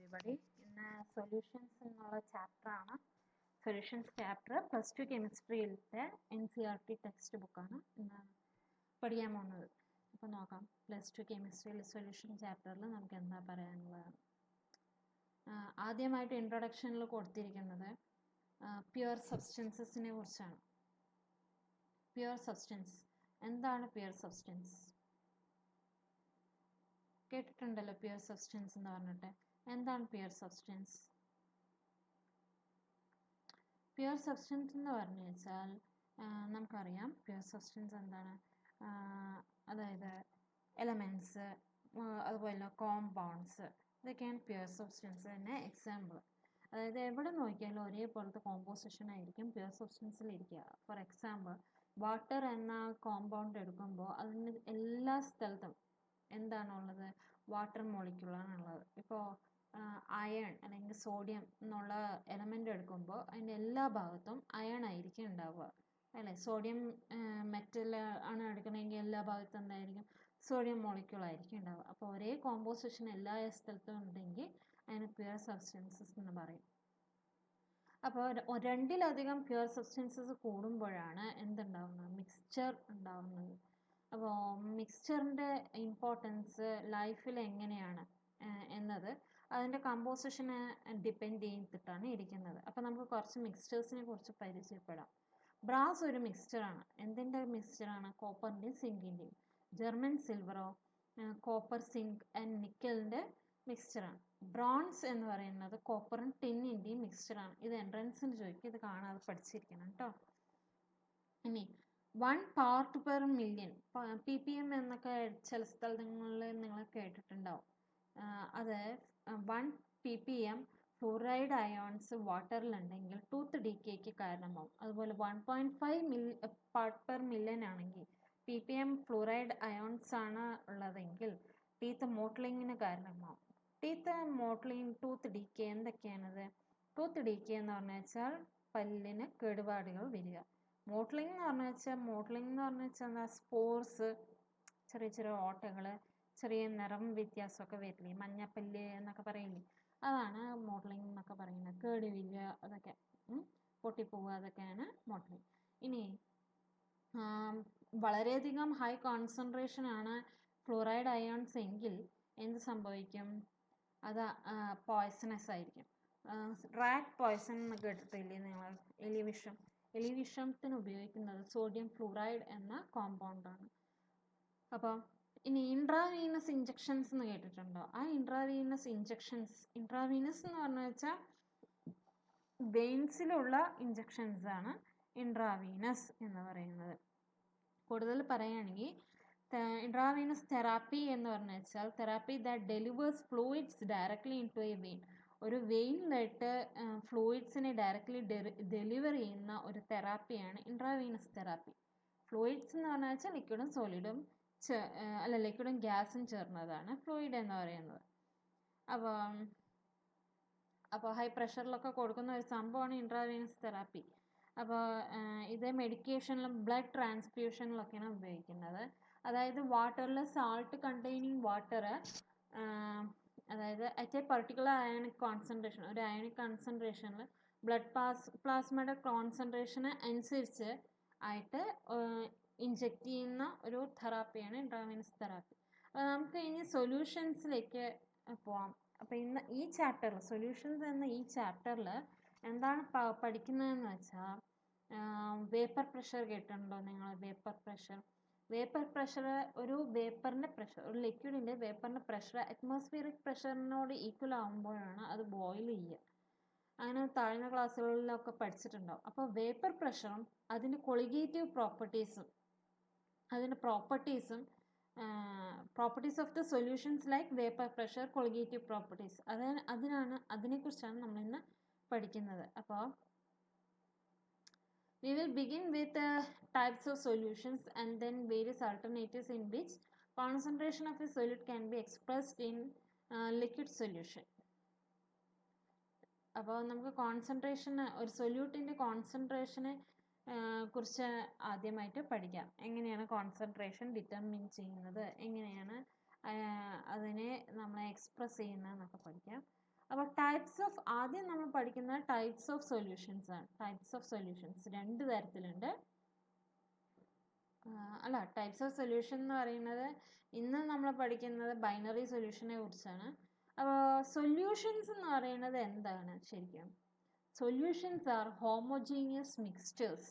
everybody. In solutions എന്നുള്ള chapter ആണ്. Solutions chapter +2 കെമിസ്ട്രിയിലത്തെ NCERT text ബുക്കാണ് ഇന്ന് പഠിക്കാൻ പോകുന്നത്. അപ്പോൾ നോക്കാം, +2 കെമിസ്ട്രിയിൽ സൊല്യൂഷൻ ചാപ്റ്ററിൽ നമുക്ക് എന്താ പറയാനുള്ളത്. ആദ്യമായിട്ട് ഇൻട്രൊഡക്ഷനിൽ കൊടുത്തിരിക്കുന്നത് പ്യുവർ സബ്സ്റ്റൻസസിനെ കുറിച്ചാണ്. പ്യുവർ സബ്സ്റ്റൻസ് എന്താണ്? പ്യുവർ സബ്സ്റ്റൻസ് കേട്ടിട്ടുണ്ടല്ലോ, പ്യുവർ സബ്സ്റ്റൻസ് എന്ന് പറഞ്ഞിട്ട്. എന്താണ് പ്യുവർ സബ്സ്റ്റൻസ്? പ്യുവർ സബ്സ്റ്റൻസ് എന്ന് പറഞ്ഞു വെച്ചാൽ നമുക്കറിയാം പ്യുവർ സബ്സ്റ്റൻസ് എന്താണ്. അതായത് എലമെൻറ്റ്സ്, അതുപോലെ കോമ്പൗണ്ട്സ്, ഇതൊക്കെയാണ് പ്യുവർ സബ്സ്റ്റൻസ് തന്നെ എക്സാമ്പിൾ. അതായത് എവിടെ നോക്കിയാലും ഒരേപോലത്തെ കോമ്പോസിഷൻ ആയിരിക്കും പ്യുവർ സബ്സ്റ്റൻസിൽ ഇരിക്കുക. ഫോർ എക്സാമ്പിൾ, വാട്ടർ എന്ന കോമ്പൗണ്ട് എടുക്കുമ്പോൾ അതിന് എല്ലാ സ്ഥലത്തും എന്താണുള്ളത്? വാട്ടർ മോളിക്യൂളാണുള്ളത്. ഇപ്പോൾ അയൺ അല്ലെങ്കിൽ സോഡിയം എന്നുള്ള എലമെൻ്റ് എടുക്കുമ്പോൾ അതിൻ്റെ എല്ലാ ഭാഗത്തും അയൺ ആയിരിക്കും ഉണ്ടാവുക, അല്ലേ? സോഡിയം മെറ്റൽ ആണ് എടുക്കണമെങ്കിൽ എല്ലാ ഭാഗത്തും എന്തായിരിക്കും? സോഡിയം മോളിക്യൂൾ ആയിരിക്കും ഉണ്ടാവുക. അപ്പോൾ ഒരേ കോമ്പോസിഷൻ എല്ലാ സ്ഥലത്തും ഉണ്ടെങ്കിൽ അതിന് പ്യുവർ സബ്സ്റ്റൻസസ് എന്ന് പറയും. അപ്പോൾ രണ്ടിലധികം പ്യുവർ സബ്സ്റ്റൻസസ് കൂടുമ്പോഴാണ് എന്തുണ്ടാവുന്നത്? മിക്സ്ചർ ഉണ്ടാവുന്നത്. അപ്പോൾ മിക്സ്ചറിൻ്റെ ഇമ്പോർട്ടൻസ് ലൈഫിൽ എങ്ങനെയാണ് എന്നത് അതിൻ്റെ കമ്പോസിഷനെ ഡിപ്പെൻഡ് ചെയ്തിട്ടാണ് ഇരിക്കുന്നത്. അപ്പോൾ നമുക്ക് കുറച്ച് മിക്സ്ചേഴ്സിനെ കുറിച്ച് പരിചയപ്പെടാം. ബ്രാസ് ഒരു മിക്സ്ചറാണ്. എന്തിൻ്റെ മിക്സ്ചറാണ്? കോപ്പറിൻ്റെയും സിങ്കിൻ്റെയും. ജർമ്മൻ സിൽവറോ കോപ്പർ, സിങ്ക് ആൻഡ് നിക്കലിൻ്റെ മിക്സ്ചറാണ്. ബ്രോൺസ് എന്ന് പറയുന്നത് കോപ്പറും ടിന്നിൻ്റെയും മിക്സ്ചറാണ്. ഇത് എൻട്രൻസിന് ചോദിക്കും, ഇത് കാണാതെ പഠിച്ചിരിക്കണം കേട്ടോ. ഇനി 1 പാർട്ട് പെർ മില്യൺ, ppm എന്നൊക്കെ ചില സ്ഥലങ്ങളിൽ നിങ്ങൾ കേട്ടിട്ടുണ്ടാവും. അത് 1 ppm ഫ്ലൂറൈഡ് അയോൺസ് വാട്ടറിലുണ്ടെങ്കിൽ ടൂത്ത് ഡീക്കേക്ക് കാരണമാവും. അതുപോലെ 1.5 പാർട്ട് പെർ മില്യൺ ആണെങ്കിൽ ppm ഫ്ലൂറൈഡ് അയോൺസ് ആണ് ഉള്ളതെങ്കിൽ ടീത്ത് മോട്ട്ലിങ്ങിന് കാരണമാവും. ടീത്ത് മോട്ട്ലിങ്, ടൂത്ത് ഡീക്കേ എന്തൊക്കെയാണത്? ടൂത്ത് ഡീക്കേ എന്ന് പറഞ്ഞു വെച്ചാൽ പല്ലിന് കേടുപാടുകൾ വരിക. മോട്ട്ലിംഗ് എന്ന് പറഞ്ഞു വെച്ചാൽ എന്താ? സ്പോർസ്, ചെറിയ ചെറിയ ഓട്ടകൾ, ചെറിയ നിറം വ്യത്യാസമൊക്കെ വരില്ലേ, മഞ്ഞപ്പല്ല് എന്നൊക്കെ പറയില്ലേ, അതാണ് മോട്ട്ലിംഗ് എന്നൊക്കെ പറയുന്നത്. കേട് വരിക, അതൊക്കെ പൊട്ടിപ്പോവുക, അതൊക്കെയാണ് മോട്ട്ലിംഗ്. ഇനി വളരെയധികം ഹൈ കോൺസെൻട്രേഷൻ ആണ് ഫ്ലൂറൈഡ് അയോൺസ് എങ്കിൽ എന്ത് സംഭവിക്കും? അത് പോയ്സണസ് ആയിരിക്കും. റാറ്റ് പോയ്സൺ എന്ന് കേട്ടിട്ടില്ലേ നിങ്ങൾ? എലിവിഷം. എലിവിഷത്തിന് ഉപയോഗിക്കുന്നത് സോഡിയം ഫ്ലൂറൈഡ് എന്ന കോമ്പൗണ്ടാണ്. അപ്പോൾ ഇനി ഇൻട്രാവീനസ് ഇഞ്ചക്ഷൻസ് എന്ന് കേട്ടിട്ടുണ്ടോ? ആ ഇൻട്രാവീനസ് എന്ന് പറഞ്ഞു വെച്ചാൽ വെയിൻസിലുള്ള ഇഞ്ചക്ഷൻസ് ആണ് ഇൻട്രാവീനസ് എന്ന് പറയുന്നത്. കൂടുതൽ പറയുകയാണെങ്കിൽ ഇൻട്രാവീനസ് തെറാപ്പി എന്ന് പറഞ്ഞു വെച്ചാൽ therapy that delivers fluids directly into a vein. ഒരു വെയിനിലായിട്ട് ഫ്ലൂയിഡ്സിനെ ഡയറക്റ്റ്ലി ഡെലിവർ ചെയ്യുന്ന ഒരു തെറാപ്പിയാണ് ഇൻട്രാവീനസ് തെറാപ്പി. ഫ്ലൂയിഡ്സ് എന്ന് പറഞ്ഞു വെച്ചാൽ ലിക്വിഡും സോളിഡും ലിക്വിഡും ഗ്യാസും ചേർന്നതാണ് ഫ്ലൂയിഡ് എന്ന് പറയുന്നത്. അപ്പോൾ ഹൈ പ്രഷറിലൊക്കെ കൊടുക്കുന്ന ഒരു സംഭവമാണ് ഇൻട്രാവീനസ് തെറാപ്പി. അപ്പോൾ ഇത് മെഡിക്കേഷനിലും ബ്ലഡ് ട്രാൻസ്ഫ്യൂഷനിലൊക്കെയാണ് ഉപയോഗിക്കുന്നത്. അതായത് വാട്ടറിൽ സാൾട്ട് കണ്ടെയ്നിങ് വാട്ടർ, അതായത് at A particular ionic concentration, ഒരു അയണിക് കോൺസെൻട്രേഷനിൽ ബ്ലഡ് പ്ലാസ്മയുടെ കോൺസെൻട്രേഷന് അനുസരിച്ച് ആയിട്ട് ഇഞ്ചെക്ട് ചെയ്യുന്ന ഒരു തെറാപ്പിയാണ് ഇൻട്രാവീനസ് തെറാപ്പി. അപ്പോൾ നമുക്ക് ഇനി സൊല്യൂഷൻസിലേക്ക് പോവാം. അപ്പോൾ ഇന്ന് ഈ ചാപ്റ്ററിൽ, സൊല്യൂഷൻസ് എന്ന ഈ ചാപ്റ്ററിൽ എന്താണ് പഠിക്കുന്നതെന്ന് വെച്ചാൽ വേപ്പർ പ്രഷർ കേട്ടിട്ടുണ്ടോ നിങ്ങൾ? വേപ്പർ പ്രഷർ ഒരു വേപ്പറിൻ്റെ പ്രഷർ, ഒരു ലിക്വിഡിൻ്റെ വേപ്പറിൻ്റെ പ്രഷർ അറ്റ്മോസ്ഫിയറിക് പ്രഷറിനോട് ഈക്വൽ ആകുമ്പോഴാണ് അത് ബോയിൽ ചെയ്യുക. അങ്ങനെ താഴ്ന്ന ക്ലാസ്സുകളിലൊക്കെ പഠിച്ചിട്ടുണ്ടാവും. അപ്പോൾ വേപ്പർ പ്രഷറും അതിൻ്റെ കൊളിഗേറ്റീവ് പ്രോപ്പർട്ടീസും, properties of the solutions like vapour pressure, colligative properties, അതിനെക്കുറിച്ചാണ് നമ്മൾ ഇന്ന് പഠിക്കുന്നത്. അപ്പോൾ we will begin with types of solutions and then various alternatives in which concentration of a solute can be expressed in liquid solution. അപ്പോൾ നമുക്ക് ഒരു സൊല്യൂട്ടിൻ്റെ കോൺസെൻട്രേഷനെ കുറിച്ച് ആദ്യമായിട്ട് പഠിക്കാം. എങ്ങനെയാണ് കോൺസെൻട്രേഷൻ ഡിറ്റർമിൻ ചെയ്യുന്നത്, എങ്ങനെയാണ് അതിനെ നമ്മൾ എക്സ്പ്രസ് ചെയ്യുന്നതെന്നൊക്കെ പഠിക്കാം. അപ്പോൾ ടൈപ്സ് ഓഫ് ആദ്യം നമ്മൾ പഠിക്കുന്ന ടൈപ്സ് ഓഫ് സൊല്യൂഷൻസ് ആണ്. ടൈപ്സ് ഓഫ് സൊല്യൂഷൻസ് 2 തരത്തിലുണ്ട്. അല്ല, ടൈപ്സ് ഓഫ് സൊല്യൂഷൻ എന്ന് പറയുന്നത് ഇന്ന് നമ്മൾ പഠിക്കുന്നത് ബൈനറി സൊല്യൂഷനെ കുറിച്ചാണ്. അപ്പോൾ സൊല്യൂഷൻസ് എന്ന് പറയുന്നത് എന്താണ് ശരിക്കും? Solutions are homogeneous mixtures.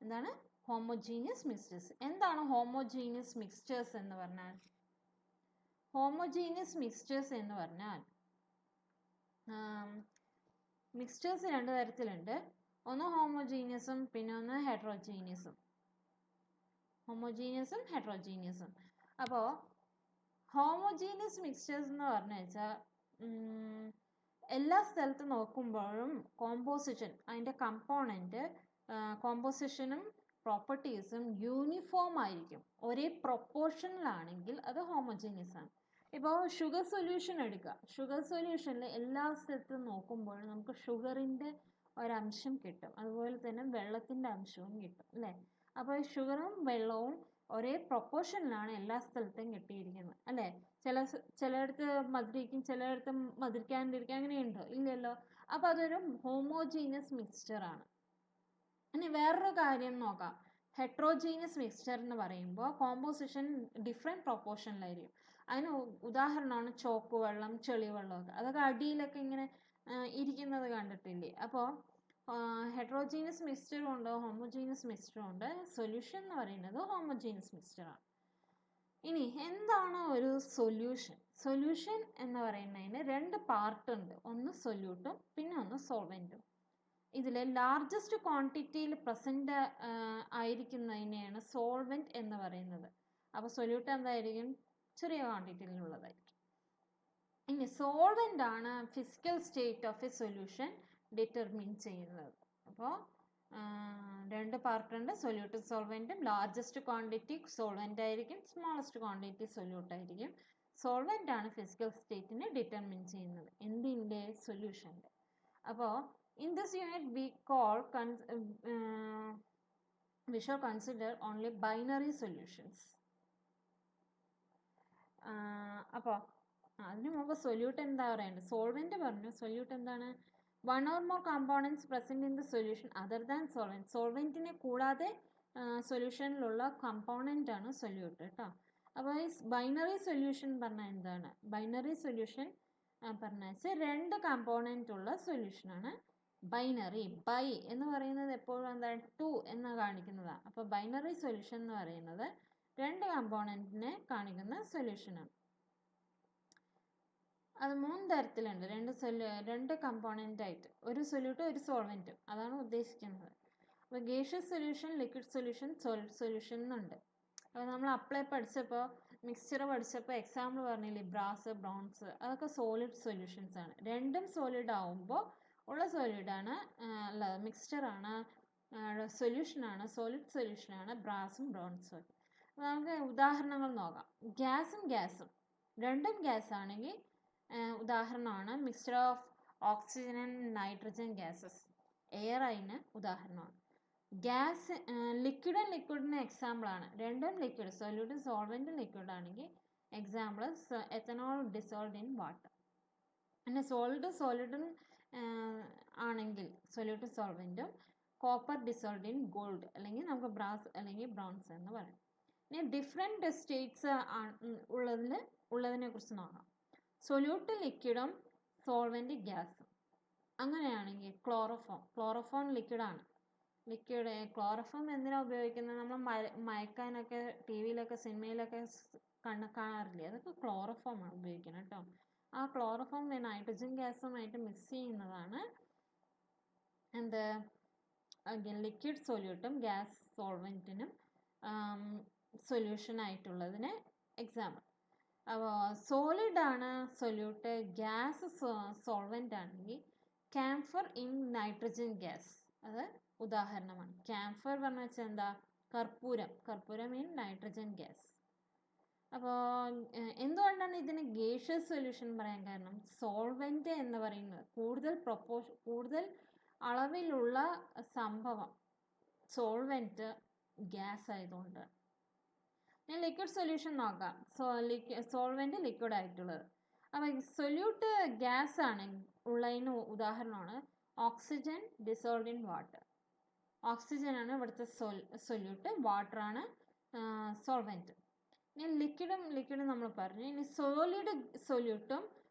എന്താണ് ഹോമോജീനിയസ് മിക്സ്ചേഴ്സ്? എന്താണ് ഹോമോജീനിയസ് മിക്സ്ചേഴ്സ് എന്ന് പറഞ്ഞാൽ? ഹോമോജീനിയസ് മിക്സ്ചേഴ്സ് എന്ന് പറഞ്ഞാൽ മിക്സ്ചേഴ്സ് 2 തരത്തിലുണ്ട്. ഒന്ന് ഹോമോജീനിയസും പിന്നെ ഒന്ന് ഹെറ്ററോജീനിയസും. ഹോമോജീനിയസും ഹെറ്ററോജീനിയസും. അപ്പോൾ ഹോമോജീനിയസ് മിക്സ്ചേഴ്സ് എന്ന് പറഞ്ഞു വെച്ചാൽ എല്ലാ സ്ഥലത്തും നോക്കുമ്പോഴും കോമ്പോസിഷൻ, അതിൻ്റെ കമ്പോണൻറ്റ് കോമ്പോസിഷനും പ്രോപ്പർട്ടീസും യൂണിഫോം ആയിരിക്കും. ഒരേ പ്രൊപ്പോർഷനിലാണെങ്കിൽ അത് ഹോമോജീനിയസ് ആണ്. ഇപ്പോൾ ഷുഗർ സൊല്യൂഷൻ എടുക്കുക. ഷുഗർ സൊല്യൂഷനിൽ എല്ലാ സ്ഥലത്തും നോക്കുമ്പോഴും നമുക്ക് ഷുഗറിൻ്റെ ഒരംശം കിട്ടും. അതുപോലെ തന്നെ വെള്ളത്തിൻ്റെ അംശവും കിട്ടും അല്ലേ? അപ്പോൾ ഷുഗറും വെള്ളവും ഒരേ പ്രൊപ്പോർഷനിലാണ് എല്ലാ സ്ഥലത്തും കിട്ടിയിരിക്കുന്നത് അല്ലേ? ചിലയിടത്ത് മധുരിക്കും, ചിലയിടത്ത് മധുരിക്കാണ്ടിരിക്കും, അങ്ങനെയുണ്ടോ? ഇല്ലല്ലോ. അപ്പോൾ അതൊരു ഹോമോജീനിയസ് മിക്സ്ചറാണ്. ഇനി വേറൊരു കാര്യം നോക്കാം. ഹെട്രോജീനിയസ് മിക്സ്ചർ എന്ന് പറയുമ്പോൾ കോമ്പോസിഷൻ ഡിഫറെൻറ്റ് പ്രൊപ്പോർഷനിലായിരിക്കും. അതിന് ഉദാഹരണമാണ് ചോക്ക് വെള്ളം, ചെളിവെള്ളമൊക്കെ. അതൊക്കെ അടിയിലൊക്കെ ഇങ്ങനെ ഇരിക്കുന്നത് കണ്ടിട്ടില്ലേ? അപ്പോൾ ഹെട്രോജീനിയസ് മിക്സ്ചറും ഉണ്ട്, ഹോമോജീനിയസ് മിക്സ്ചറും ഉണ്ട്. സൊല്യൂഷൻ എന്ന് പറയുന്നത് ഹോമോജീനിയസ് മിക്സ്ചറാണ്. ഇനി എന്താണ് ഒരു സൊല്യൂഷൻ? സൊല്യൂഷൻ എന്ന് പറയുന്നതിന് 2 പാർട്ട് ഉണ്ട്. ഒന്ന് സൊല്യൂട്ടും പിന്നെ ഒന്ന് സോൾവെൻറ്റും. ഇതിൽ ലാർജസ്റ്റ് ക്വാണ്ടിറ്റിയിൽ പ്രസൻറ്റ് ആയിരിക്കുന്നതിനെയാണ് സോൾവെൻറ്റ് എന്ന് പറയുന്നത്. അപ്പോൾ സൊല്യൂട്ട് എന്തായിരിക്കും? ചെറിയ ക്വാണ്ടിറ്റിയിലുള്ളതായിരിക്കും. ഇനി സോൾവെൻ്റ് ആണ് physical state of A solution determine ചെയ്യുന്നത്. അപ്പോൾ 2 പാർട്ട് ഉണ്ട്, സൊല്യൂട്ടും സോൾവെൻറ്റും. ലാർജസ്റ്റ് ക്വാണ്ടിറ്റി സോൾവെൻ്റ് ആയിരിക്കും, സ്മോളസ്റ്റ് ക്വാണ്ടിറ്റി സൊല്യൂട്ട് ആയിരിക്കും. സോൾവെൻ്റ് ആണ് ഫിസിക്കൽ സ്റ്റേറ്റിനെ ഡിറ്റർമിൻ ചെയ്യുന്നത് എന്തിൻ്റെ? സൊല്യൂഷൻ്റെ. അപ്പോൾ in this unit we shall consider only binary solutions. അപ്പോൾ അതിന് മുമ്പ് സൊല്യൂട്ട് എന്താ പറയേണ്ടത്? സോൾവെന്റ് പറഞ്ഞു. സൊല്യൂട്ട് എന്താണ്? 1 or more components present in the solution other than solvent. സോൾവെന്റിനെ കൂടാതെ സൊല്യൂഷനിലുള്ള കമ്പോണൻ്റ് ആണ് സൊല്യൂട്ട് കേട്ടോ. അപ്പോൾ ഈ ബൈനറി സൊല്യൂഷൻ പറഞ്ഞാൽ എന്താണ്? ബൈനറി സൊല്യൂഷൻ പറഞ്ഞാൽ 2 കമ്പോണൻ്റ് ഉള്ള സൊല്യൂഷനാണ് ബൈനറി. ബൈ എന്ന് പറയുന്നത് എപ്പോഴും എന്താണ്? 2 എന്ന് കാണിക്കുന്നതാണ്. അപ്പോൾ ബൈനറി സൊല്യൂഷൻ എന്ന് പറയുന്നത് 2 കമ്പോണൻറ്റിനെ കാണിക്കുന്ന സൊല്യൂഷനാണ്. അത് 3 തരത്തിലുണ്ട്. 2 കമ്പോണൻ്റ് ആയിട്ട്, ഒരു സൊല്യൂട്ടും ഒരു സോൾവെൻറ്റും, അതാണ് ഉദ്ദേശിക്കുന്നത്. അപ്പോൾ gaseous solution, liquid solution, solid solution എന്നുണ്ട്. അപ്പോൾ നമ്മൾ അപ്ലൈ പഠിച്ചപ്പോൾ, മിക്സ്ചർ പഠിച്ചപ്പോൾ എക്സാമ്പിൾ പറഞ്ഞില്ലേ, ബ്രാസ്, ബ്രോൺസ്, അതൊക്കെ സോളിഡ് സൊല്യൂഷൻസ് ആണ്. രണ്ടും സോളിഡ് ആവുമ്പോൾ ഉള്ള സോളിഡാണ്, അല്ല മിക്സ്ചറാണ്, സൊല്യൂഷനാണ്, സോളിഡ് സൊല്യൂഷനാണ് ബ്രാസും ബ്രോൺസും ഒക്കെ. നമുക്ക് ഉദാഹരണങ്ങൾ നോക്കാം. ഗ്യാസും രണ്ടും ഗ്യാസ് ആണെങ്കിൽ ഉദാഹരണമാണ് mixture of oxygen and nitrogen gases. Air അതിന് ഉദാഹരണമാണ്. ഗ്യാസ് ലിക്വിഡിന് എക്സാമ്പിളാണ്. രണ്ടും ലിക്വിഡ്, സൊല്യൂട്ടും സോൾവെൻറ്റും ലിക്വിഡ് ആണെങ്കിൽ example ethanol dissolved in water. പിന്നെ സോളിഡും ആണെങ്കിൽ സൊല്യൂട്ടും സോൾവെൻറ്റും കോപ്പർ ഡിസോൾവ്ഡ് ഇൻ ഗോൾഡ്, അല്ലെങ്കിൽ നമുക്ക് ബ്രാസ് അല്ലെങ്കിൽ ബ്രോൺസ് എന്ന് പറയും. ഇനി ഡിഫറെൻറ്റ് സ്റ്റേറ്റ്സ് ഉള്ളതിനെ കുറിച്ച് നോക്കാം. സൊല്യൂട്ട് ലിക്വിഡും സോൾവെൻറ്റ് ഗ്യാസും. അങ്ങനെയാണെങ്കിൽ ക്ലോറോഫോം ലിക്വിഡാണ്. ക്ലോറോഫോം എന്തിനാണ് ഉപയോഗിക്കുന്നത്? നമ്മൾ മയക്കാനൊക്കെ ടി വിയിലൊക്കെ സിനിമയിലൊക്കെ കാണാറില്ലേ? അതൊക്കെ ക്ലോറോഫോമാണ് ഉപയോഗിക്കുന്നത് കേട്ടോ. ആ ക്ലോറോഫോം നൈട്രജൻ ഗ്യാസുമായിട്ട് മിക്സ് ചെയ്യുന്നതാണ് എന്ത്? ലിക്വിഡ് സൊല്യൂട്ടും ഗ്യാസ് സോൾവെൻറ്റിനും സൊല്യൂഷനായിട്ടുള്ളതിന് എക്സാമ്പിൾ. അപ്പോൾ സോളിഡാണ് സൊല്യൂട്ട്, ഗ്യാസ് സോൾവെൻ്റ് ആണെങ്കിൽ ക്യാംഫർ ഇൻ നൈട്രജൻ ഗ്യാസ് അത് ഉദാഹരണമാണ്. ക്യാംഫർ പറഞ്ഞു വെച്ചാൽ എന്താ? കർപ്പൂരം ഇൻ നൈട്രജൻ ഗ്യാസ്. അപ്പോൾ എന്തുകൊണ്ടാണ് ഇതിന് ഗേഷ്യസ് സൊല്യൂഷൻ പറയാൻ കാരണം? സോൾവെൻറ്റ് എന്ന് പറയുന്നത് കൂടുതൽ അളവിലുള്ള സംഭവം സോൾവെൻറ്റ് ഗ്യാസ് ആയതുകൊണ്ട്. ഞാൻ ലിക്വിഡ് സൊല്യൂഷൻ നോക്കാം. സോൾവെൻറ്റ് ലിക്വിഡ് ആയിട്ടുള്ളത്. അപ്പോൾ സൊല്യൂട്ട് ഗ്യാസ് ആണ് ഉള്ളതിന് ഉദാഹരണമാണ് oxygen dissolved in water. Oxygen ആണ് ഇവിടുത്തെ സൊല്യൂട്ട്, വാട്ടർ ആണ് സോൾവെൻറ്റ്. ഇനി ലിക്വിഡും നമ്മൾ പറഞ്ഞു. ഇനി സോളിഡ് സൊല്യൂട്ടും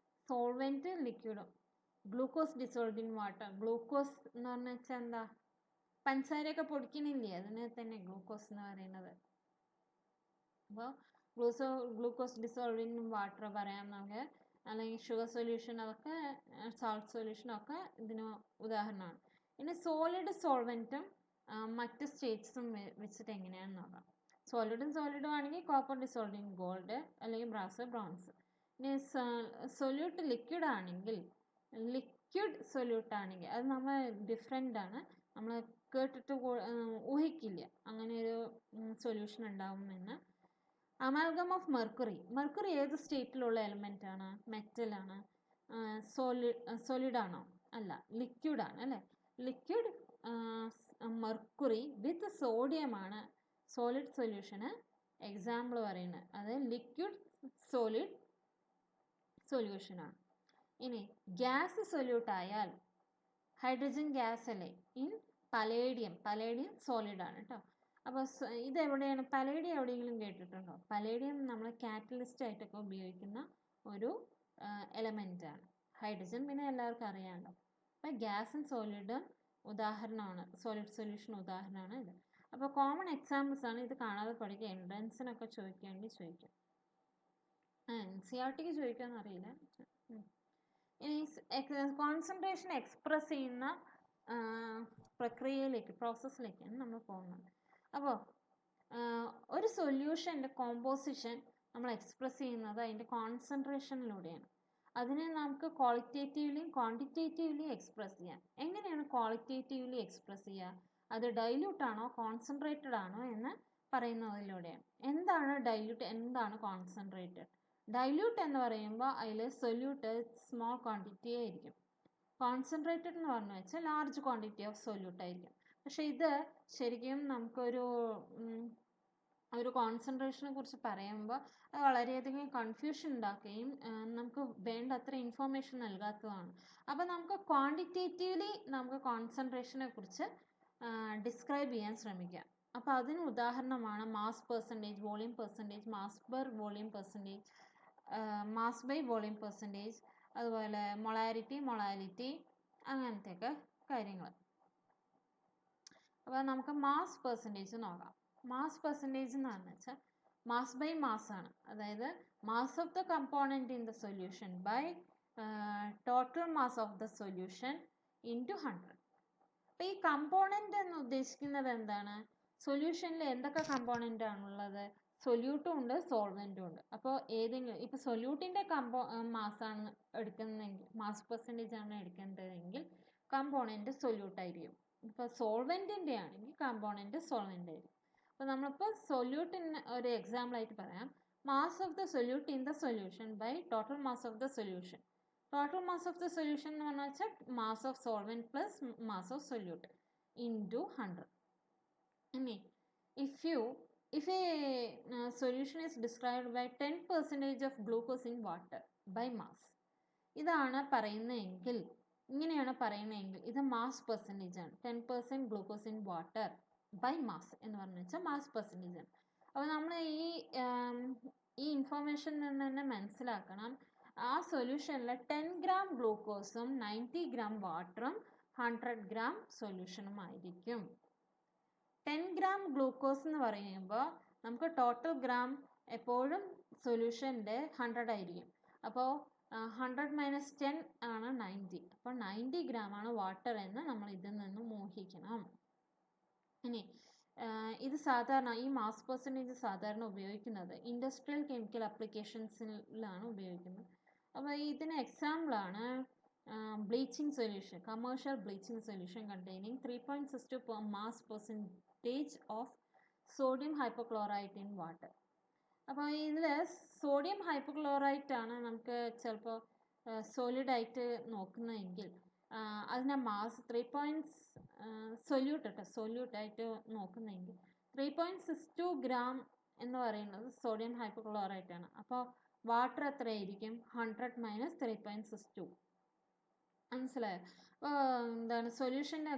സോൾവെൻറ്റ് ലിക്വിഡും. Glucose dissolved in water. Glucose എന്ന് പറഞ്ഞാൽ വെച്ചാൽ എന്താ, പഞ്ചസാരയൊക്കെ പൊടിക്കണില്ലേ, അതിനെ തന്നെ ഗ്ലൂക്കോസ് എന്ന് പറയുന്നത്. അപ്പോൾ ഗ്ലൂക്കോസ് ഡിസോൾവ്ഡ് ഇൻ വാട്ടർ പറയാം നമുക്ക്, അല്ലെങ്കിൽ ഷുഗർ സൊല്യൂഷൻ, അതൊക്കെ സാൾട്ട് സൊല്യൂഷനൊക്കെ ഇതിന് ഉദാഹരണമാണ്. ഇനി സോളിഡ് സോൾവെൻറ്റും മറ്റ് സ്റ്റേറ്റ്സും വെച്ചിട്ട് എങ്ങനെയാണെന്ന് നോക്കാം. സോളിഡും ആണെങ്കിൽ കോപ്പർ ഡിസോൾവ്ഡ് ഇൻ ഗോൾഡ്, അല്ലെങ്കിൽ ബ്രാസ്, ബ്രോൺസ്. ഇനി സൊല്യൂട്ട് ലിക്വിഡ് ആണെങ്കിൽ, ലിക്വിഡ് സൊല്യൂട്ട് ആണെങ്കിൽ അത് നമ്മൾ ഡിഫറെൻ്റ് ആണ്. നമ്മൾ കേട്ടിട്ട് ഊഹിക്കില്ല അങ്ങനെ ഒരു സൊല്യൂഷൻ ഉണ്ടാവുമെന്ന്. അമാൽഗം ഓഫ് മെർക്കുറി ഏത് സ്റ്റേറ്റിലുള്ള എലിമെൻ്റ് ആണ്? മെറ്റലാണ്. സോളിഡ് ആണോ? അല്ല, ലിക്വിഡ് ആണ് അല്ലേ. ലിക്വിഡ് മെർക്കുറി വിത്ത് സോഡിയം ആണ് സോളിഡ് സൊല്യൂഷന് എക്സാമ്പിൾ പറയുന്നത്. അത് ലിക്വിഡ് സോളിഡ് സൊല്യൂഷനാണ്. ഇനി ഗ്യാസ് സൊല്യൂട്ട് ആയാൽ ഹൈഡ്രജൻ ഗ്യാസ് അല്ലേ, ഇൻ പലേഡിയം സോളിഡ് ആണ് കേട്ടോ. അപ്പോൾ ഇതെവിടെയാണ്? പലേഡിയം എവിടെയെങ്കിലും കേട്ടിട്ടുണ്ടോ? പലേഡിയം നമ്മൾ കാറ്റലിസ്റ്റ് ആയിട്ടൊക്കെ ഉപയോഗിക്കുന്ന ഒരു എലമെൻ്റാണ്. ഹൈഡ്രജൻ പിന്നെ എല്ലാവർക്കും അറിയാമല്ലോ. അപ്പോൾ ഗ്യാസും സോളിഡും ഉദാഹരണമാണ്, സോളിഡ് സൊല്യൂഷൻ ഉദാഹരണമാണ് ഇത്. അപ്പോൾ കോമൺ എക്സാമ്പിൾസ് ആണ്. ഇത് കാണാതെ പഠിക്കുക, എൻട്രൻസിനൊക്കെ ചോദിക്കുകയാണെങ്കിൽ ചോദിക്കും. NCERTക്ക് ചോദിക്കാമെന്ന് അറിയില്ല. ഇനി കോൺസെൻട്രേഷൻ എക്സ്പ്രസ് ചെയ്യുന്ന പ്രക്രിയയിലേക്ക്, പ്രോസസ്സിലേക്കാണ് നമ്മൾ പോകുന്നത്. അപ്പോൾ ഒരു സൊല്യൂഷൻ്റെ കോമ്പോസിഷൻ നമ്മൾ എക്സ്പ്രസ് ചെയ്യുന്നത് അതിൻ്റെ കോൺസെൻട്രേഷനിലൂടെയാണ്. അതിനെ നമുക്ക് ക്വാളിറ്റേറ്റീവ്ലിയും ക്വാണ്ടിറ്റേറ്റീവ്ലിയും എക്സ്പ്രസ് ചെയ്യാം. എങ്ങനെയാണ് ക്വാളിറ്റേറ്റീവ്ലി എക്സ്പ്രസ് ചെയ്യുക? അത് ഡൈല്യൂട്ട് ആണോ കോൺസെൻട്രേറ്റഡ് ആണോ എന്ന് പറയുന്നതിലൂടെയാണ്. എന്താണ് ഡൈല്യൂട്ട്, എന്താണ് കോൺസെൻട്രേറ്റഡ്? ഡൈല്യൂട്ട് എന്ന് പറയുമ്പോൾ അതിൽ സൊല്യൂട്ട് സ്മോൾ ക്വാണ്ടിറ്റി ആയിരിക്കും. കോൺസെൻട്രേറ്റഡ് എന്ന് പറഞ്ഞു വെച്ചാൽ ലാർജ് ക്വാണ്ടിറ്റി ഓഫ് സൊല്യൂട്ട് ആയിരിക്കും. പക്ഷേ ഇത് ശരിക്കും നമുക്കൊരു കോൺസെൻട്രേഷനെ കുറിച്ച് പറയുമ്പോൾ അത് വളരെയധികം കൺഫ്യൂഷൻ ഉണ്ടാക്കുകയും നമുക്ക് വേണ്ട അത്ര ഇൻഫോർമേഷൻ നൽകാത്തതാണ്. അപ്പോൾ നമുക്ക് ക്വാണ്ടിറ്റേറ്റീവ്ലി നമുക്ക് കോൺസെൻട്രേഷനെ കുറിച്ച് ഡിസ്ക്രൈബ് ചെയ്യാൻ ശ്രമിക്കാം. അപ്പോൾ അതിന് ഉദാഹരണമാണ് mass percentage, volume percentage, mass per volume percentage, mass by volume percentage, അതുപോലെ മൊളാലിറ്റി അങ്ങനത്തെയൊക്കെ കാര്യങ്ങൾ. അപ്പോൾ നമുക്ക് മാസ് പെർസെൻറ്റേജ് നോക്കാം. മാസ് പെർസെൻറ്റേജ് എന്ന് പറഞ്ഞു വെച്ചാൽ മാസ് ബൈ മാസ് ആണ്. അതായത് mass of the component in the solution by total mass of the solution into 100. അപ്പോൾ ഈ കമ്പോണൻ്റ് എന്ന് ഉദ്ദേശിക്കുന്നത് എന്താണ്? സൊല്യൂഷനിൽ എന്തൊക്കെ കമ്പോണൻ്റ് ആണുള്ളത്? സൊല്യൂട്ടും ഉണ്ട്, സോൾവെൻറ്റും ഉണ്ട്. അപ്പോൾ ഏതെങ്കിലും ഇപ്പോൾ സൊല്യൂട്ടിൻ്റെ മാസാണ് എടുക്കുന്നതെങ്കിൽ, മാസ് പെർസെൻറ്റേജ് ആണ് എടുക്കേണ്ടതെങ്കിൽ കമ്പോണൻറ്റ് സൊല്യൂട്ടായിരിക്കും. ഇപ്പോൾ സോൾവെൻറ്റിൻ്റെ ആണെങ്കിൽ കമ്പോണൻറ്റ് സോൾവെൻ്റ് ആയിരിക്കും. അപ്പോൾ നമ്മളിപ്പോൾ സൊല്യൂട്ടിന് ഒരു എക്സാമ്പിളായിട്ട് പറയാം. Mass of the solute in the solution by total mass of the solution. Total mass of the solution എന്ന് പറഞ്ഞു വെച്ചാൽ mass of solvent plus mass of solute into 100. ഇനി if a solution is described by 10% of glucose in water by mass, ഇതാണ് പറയുന്നതെങ്കിൽ, ഇങ്ങനെയാണ് പറയുന്നതെങ്കിൽ ഇത് mass percentage ആണ്. 10% glucose in water by mass എന്ന് പറഞ്ഞു വെച്ചാൽ മാസ് പെർസെൻറ്റേജ് ആണ്. അപ്പോൾ നമ്മൾ ഈ ഇൻഫോർമേഷനിൽ നിന്ന് തന്നെ മനസ്സിലാക്കണം, ആ സൊല്യൂഷനിൽ 10 ഗ്രാം ഗ്ലൂക്കോസും 90 ഗ്രാം വാട്ടറും 100 ഗ്രാം സൊല്യൂഷനും ആയിരിക്കും. 10 ഗ്രാം ഗ്ലൂക്കോസ് എന്ന് പറയുമ്പോൾ നമുക്ക് ടോട്ടൽ ഗ്രാം എപ്പോഴും സൊല്യൂഷൻ്റെ 100 ആയിരിക്കും. അപ്പോൾ 100 മൈനസ് 10 ആണ് 90. അപ്പോൾ 90 ഗ്രാം ആണ് വാട്ടർ എന്ന് നമ്മൾ ഇതിൽ നിന്ന് ഊഹിക്കണം. ഇനി ഇത് സാധാരണ ഈ മാസ് പെർസെൻറ്റേജ് സാധാരണ ഉപയോഗിക്കുന്നത് ഇൻഡസ്ട്രിയൽ കെമിക്കൽ ആപ്ലിക്കേഷൻസിലാണ് ഉപയോഗിക്കുന്നത്. അപ്പോൾ ഇതിന് എക്സാമ്പിളാണ് bleaching solution, commercial bleaching solution containing 3.62 per mass percentage of sodium hypochlorite in water. അപ്പോൾ ഇതിൽ സോഡിയം ഹൈപ്പോക്ലോറൈറ്റ് ആണ് നമുക്ക് ചിലപ്പോൾ സോളിഡായിട്ട് നോക്കുന്നതെങ്കിൽ അതിനെ മാസ് സൊല്യൂട്ടായിട്ട് നോക്കുന്നതെങ്കിൽ 3.62 ഗ്രാം എന്ന് പറയുന്നത് സോഡിയം ഹൈപ്പോക്ലോറൈറ്റ് ആണ്. അപ്പോൾ വാട്ടർ എത്രയായിരിക്കും? 100 മൈനസ് 3.62. മനസ്സിലായോ? അപ്പോൾ എന്താണ് സൊല്യൂഷൻ്റെ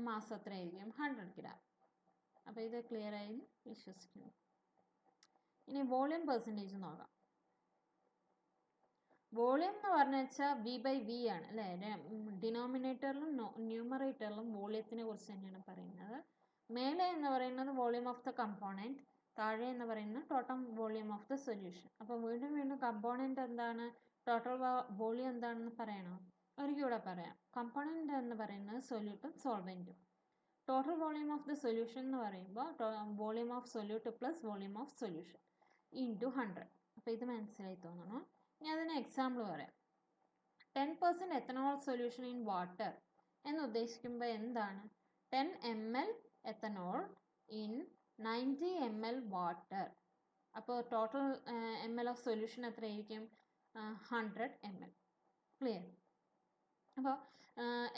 മാസ് എത്രയായിരിക്കും? 100 ഗ്രാം. അപ്പോൾ ഇത് ക്ലിയർ ആയി വിശ്വസിക്കുന്നു. ഇനി വോളിയം പെർസെൻറ്റേജ് നോക്കാം. വോളിയം എന്ന് പറഞ്ഞു വെച്ചാൽ V/V ആണ് അല്ലേ? ഡിനോമിനേറ്ററിലും ന്യൂമറേറ്ററിലും വോളിയത്തിനെ കുറിച്ച് തന്നെയാണ് പറയുന്നത്. മേലെ എന്ന് പറയുന്നത് വോളിയം ഓഫ് ദ കമ്പോണൻറ്റ്, താഴെ എന്ന് പറയുന്നത് total volume of the solution. അപ്പോൾ വീണ്ടും കമ്പോണൻറ്റ് എന്താണ്, ടോട്ടൽ വോളിയം എന്താണെന്ന് പറയണം. ഒരിക്കൽ കൂടെ പറയാം. കമ്പോണൻറ്റ് എന്ന് പറയുന്നത് സൊല്യൂട്ടും സോൾവെൻറ്റും. Total volume of the solution എന്ന് പറയുമ്പോൾ volume of solute plus volume of solution into 100. അപ്പോൾ ഇത് മനസ്സിലായി തോന്നണം. ഇനി അതിന് എക്സാമ്പിൾ പറയാം. 10% എത്തനോൾ സൊല്യൂഷൻ ഇൻ വാട്ടർ എന്ന് ഉദ്ദേശിക്കുമ്പോൾ എന്താണ്? 10 ml ethanol in 90 ml water. അപ്പോൾ ടോട്ടൽ ml ഓഫ് സൊല്യൂഷൻ എത്രയായിരിക്കും? 100 ml. ക്ലിയർ? അപ്പോൾ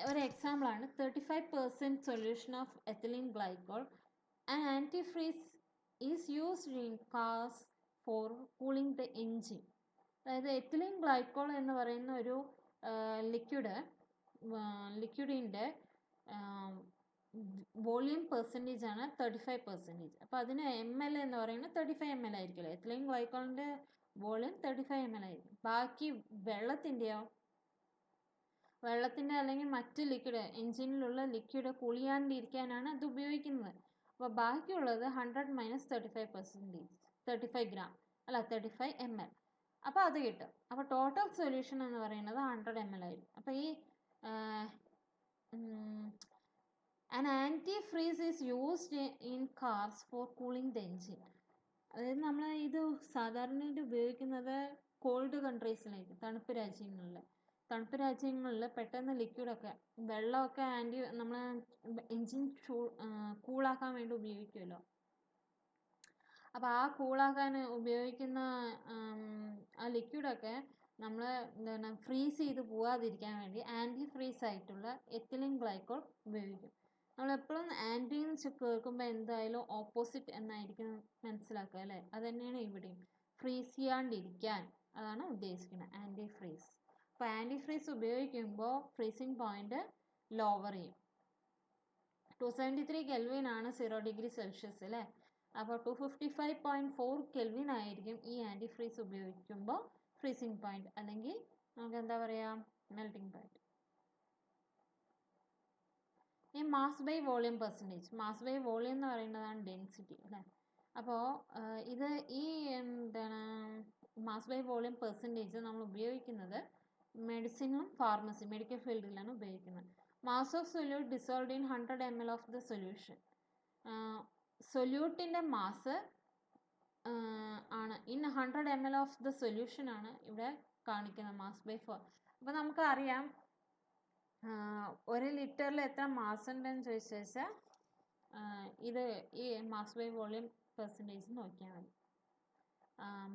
ഒരു എക്സാമ്പിളാണ് 35% solution of ethylene glycol and antifreeze is used in cars for cooling the engine. അതായത് എത്തിലീൻ ഗ്ലൈക്കോൾ എന്ന് പറയുന്ന ഒരു ലിക്വിഡിൻ്റെ വോളിയം പെർസെൻറ്റേജ് ആണ് 35%. അപ്പോൾ അതിന് ml എന്ന് പറയുന്നത് 35 ml ആയിരിക്കുമല്ലോ. എത്തിലീൻ ഗ്ലൈക്കോളിൻ്റെ വോളിയം 35 ml ആയിരിക്കും. ബാക്കി വെള്ളത്തിൻ്റെ അല്ലെങ്കിൽ മറ്റ് ലിക്വിഡ്, എൻജിനിലുള്ള ലിക്വിഡ് കുളിയാണ്ടിരിക്കാനാണ് അത് ഉപയോഗിക്കുന്നത്. അപ്പോൾ ബാക്കിയുള്ളത് 100 മൈനസ് 35 ഗ്രാം അല്ല 35 ml. അപ്പോൾ അത് കിട്ടും. അപ്പോൾ ടോട്ടൽ സൊല്യൂഷൻ എന്ന് പറയുന്നത് 100 ml ആയിരിക്കും. അപ്പോൾ ഈ an antifreeze is used in cars for cooling the engine. അതായത് നമ്മൾ ഇത് സാധാരണയായിട്ട് ഉപയോഗിക്കുന്നത് കോൾഡ് കൺട്രീസിലേക്ക്, തണുപ്പ് രാജ്യങ്ങളിൽ പെട്ടെന്ന് ലിക്വിഡൊക്കെ വെള്ളമൊക്കെ നമ്മൾ എൻജിൻ കൂളാക്കാൻ വേണ്ടി ഉപയോഗിക്കുമല്ലോ. അപ്പോൾ ആ കൂളാക്കാൻ ഉപയോഗിക്കുന്ന ആ ലിക്വിഡൊക്കെ നമ്മൾ എന്താണ് ഫ്രീസ് ചെയ്ത് പോകാതിരിക്കാൻ വേണ്ടി ആൻറ്റി ഫ്രീസ് ആയിട്ടുള്ള എത്തിലീൻ ഗ്ലൈക്കോൾ ഉപയോഗിക്കും. നമ്മളെപ്പോഴും ആൻറ്റി എന്ന് കേൾക്കുമ്പോൾ എന്തായാലും ഓപ്പോസിറ്റ് എന്നായിരിക്കും മനസ്സിലാക്കുക അല്ലേ? അത് തന്നെയാണ് ഇവിടെയും. ഫ്രീസ് ചെയ്യാണ്ടിരിക്കാൻ അതാണ് ഉദ്ദേശിക്കുന്നത്, ആൻറ്റി ഫ്രീസ്. അപ്പോൾ ആൻറ്റി ഫ്രീസ് ഉപയോഗിക്കുമ്പോൾ ഫ്രീസിങ് പോയിന്റ് ലോവർ ചെയ്യും. 273 കെൽവിൻ ആണ് 0 ഡിഗ്രി സെൽഷ്യസ് അല്ലേ? അപ്പോൾ 255.4 കെൽവിൻ ആയിരിക്കും ഈ ആൻറ്റി ഫ്രീസ് ഉപയോഗിക്കുമ്പോൾ ഫ്രീസിങ് പോയിന്റ്, അല്ലെങ്കിൽ നമുക്ക് എന്താ പറയുക, മെൽറ്റിംഗ് പോയിന്റ്. ഈ mass by volume percentage, mass by volume എന്ന് പറയുന്നതാണ് ഡെൻസിറ്റി അല്ലേ? അപ്പോൾ ഇത് ഈ എന്താണ് മാസ് ബൈ വോളിയം പെർസെൻറ്റേജ് നമ്മൾ ഉപയോഗിക്കുന്നത് മെഡിസിനും മെഡിക്കൽ ഫീൽഡിലാണ് ഉപയോഗിക്കുന്നത്. Mass of solute dissolved in 100 ml of the solution. സൊല്യൂട്ടിൻ്റെ മാസ് ആണ് in 100 ml of the solution ആണ് ഇവിടെ കാണിക്കുന്നത് മാസ് ബൈ 4. അപ്പോൾ നമുക്കറിയാം 1 ലിറ്ററിൽ എത്ര മാസ് ഉണ്ടെന്ന് ചോദിച്ചാൽ ഇത് ഈ മാസ് ബൈ വോളിയം പെർസെൻറ്റേജ് നോക്കിയാൽ മതി.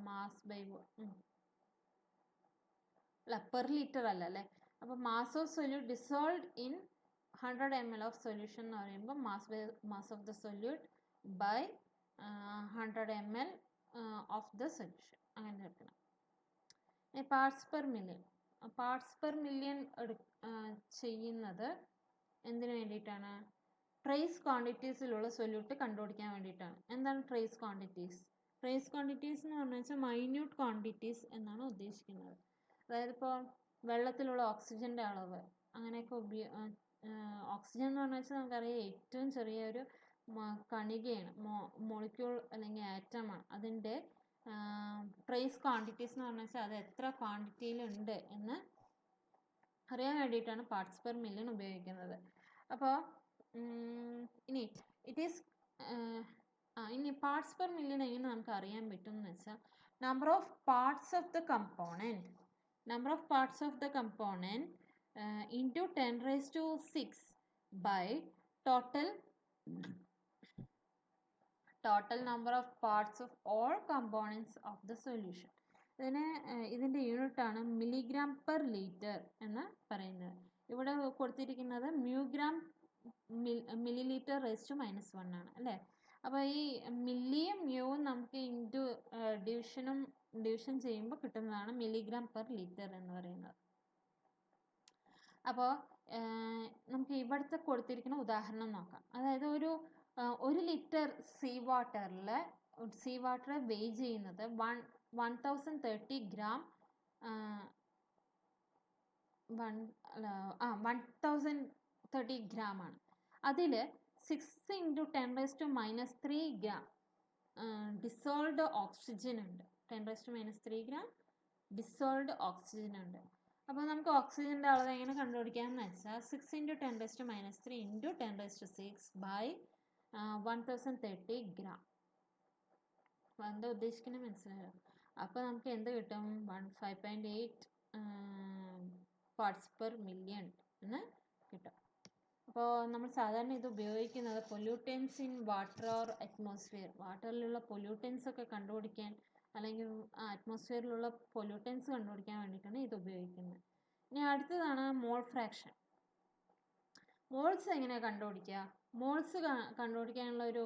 മാസ് ബൈ അല്ല, പെർ ലിറ്റർ അല്ല അല്ലേ? അപ്പോൾ mass of solute dissolved in 100 ml of solution എന്ന് പറയുമ്പോൾ mass of the solute by 100 ml of the solution അങ്ങനെ എടുക്കണം. പാർട്സ് പെർ മില്യൺ ചെയ്യുന്നത് എന്തിനു വേണ്ടിയിട്ടാണ്? ട്രേസ് ക്വാണ്ടിറ്റീസിലുള്ള സൊല്യൂട്ട് കണ്ടുപിടിക്കാൻ വേണ്ടിയിട്ടാണ്. എന്താണ് ട്രേസ് ക്വാണ്ടിറ്റീസ്? ട്രേസ് ക്വാണ്ടിറ്റീസ് എന്ന് പറഞ്ഞു വെച്ചാൽ മൈന്യൂട്ട് ക്വാണ്ടിറ്റീസ് എന്നാണ് ഉദ്ദേശിക്കുന്നത്. അതായത് ഇപ്പോൾ വെള്ളത്തിലുള്ള ഓക്സിജൻ്റെ അളവ് അങ്ങനെയൊക്കെ ഓക്സിജൻ എന്ന് പറഞ്ഞു വെച്ചാൽ നമുക്കറിയാം ഏറ്റവും ചെറിയൊരു കണികയാണ്, മോളിക്യൂൾ അല്ലെങ്കിൽ ആറ്റമാണ്. അതിൻ്റെ ട്രേസ് ക്വാണ്ടിറ്റീസ് എന്ന് പറഞ്ഞു വെച്ചാൽ അത് എത്ര ക്വാണ്ടിറ്റിയിലുണ്ട് എന്ന് അറിയാൻ വേണ്ടിയിട്ടാണ് പാർട്സ് പെർ മില്യൺ ഉപയോഗിക്കുന്നത്. അപ്പോൾ ഇനി പാർട്സ് പെർ മില്യൺ എങ്ങനെ നമുക്ക് അറിയാൻ പറ്റും എന്ന് വെച്ചാൽ number of parts of the component into 10⁻⁶ by total number of parts of all components of the solution. ഇതിൻ്റെ യൂണിറ്റാണ് മില്ലിഗ്രാം പെർ ലിറ്റർ എന്ന് പറയുന്നത്. ഇവിടെ കൊടുത്തിരിക്കുന്നത് മില്ലിലീറ്റർ റേസ് ടു -1 ആണ് അല്ലേ? അപ്പോൾ ഈ മില്ലിയും മ്യൂവും നമുക്ക് ഇൻറ്റു ഡിവിഷനും ഡിവിഷൻ ചെയ്യുമ്പോൾ കിട്ടുന്നതാണ് മില്ലിഗ്രാം പെർ ലിറ്റർ എന്ന് പറയുന്നത്. അപ്പോൾ നമുക്ക് ഇവിടുത്തെ കൊടുത്തിരിക്കുന്ന ഉദാഹരണം നോക്കാം. അതായത് ഒരു ലിറ്റർ സീ വാട്ടർ വെയ് ചെയ്യുന്നത് 1030 ഗ്രാം 1030 ഗ്രാം ആണ്. അതിൽ 6 × 10⁻³ ഗ്രാം ഡിസോൾവ്ഡ് ഓക്സിജൻ ഉണ്ട്. 10⁻³ ഗ്രാം ഡിസോൾവ്ഡ് ഓക്സിജൻ ഉണ്ട്. അപ്പോൾ നമുക്ക് ഓക്സിജൻ്റെ അളവ് എങ്ങനെ കണ്ടുപിടിക്കാമെന്ന് വെച്ചാൽ 6 × 10⁻³ × 10⁻⁶/1030 ഗ്രാം. അപ്പോൾ എന്താ ഉദ്ദേശിക്കുന്നത് മനസ്സിലായോ? അപ്പോൾ നമുക്ക് എന്ത് കിട്ടും? 5.8 പാർട്സ് പെർ മില്യൺ എന്ന് കിട്ടും. അപ്പോൾ നമ്മൾ സാധാരണ ഇത് ഉപയോഗിക്കുന്നത് pollutants in water or atmosphere, വാട്ടറിലുള്ള പൊല്യൂട്ടൻസ് ഒക്കെ കണ്ടുപിടിക്കാൻ, അല്ലെങ്കിൽ അറ്റ്മോസ്ഫിയറിലുള്ള പൊല്യൂട്ടൻസ് കണ്ടുപിടിക്കാൻ വേണ്ടിയിട്ടാണ് ഇത് ഉപയോഗിക്കുന്നത്. ഇനി അടുത്തതാണ് മോൾ ഫ്രാക്ഷൻ. മോൾസ് എങ്ങനെയാണ് കണ്ടുപിടിക്കുക? മോൾസ് കണ്ടുപിടിക്കാനുള്ള ഒരു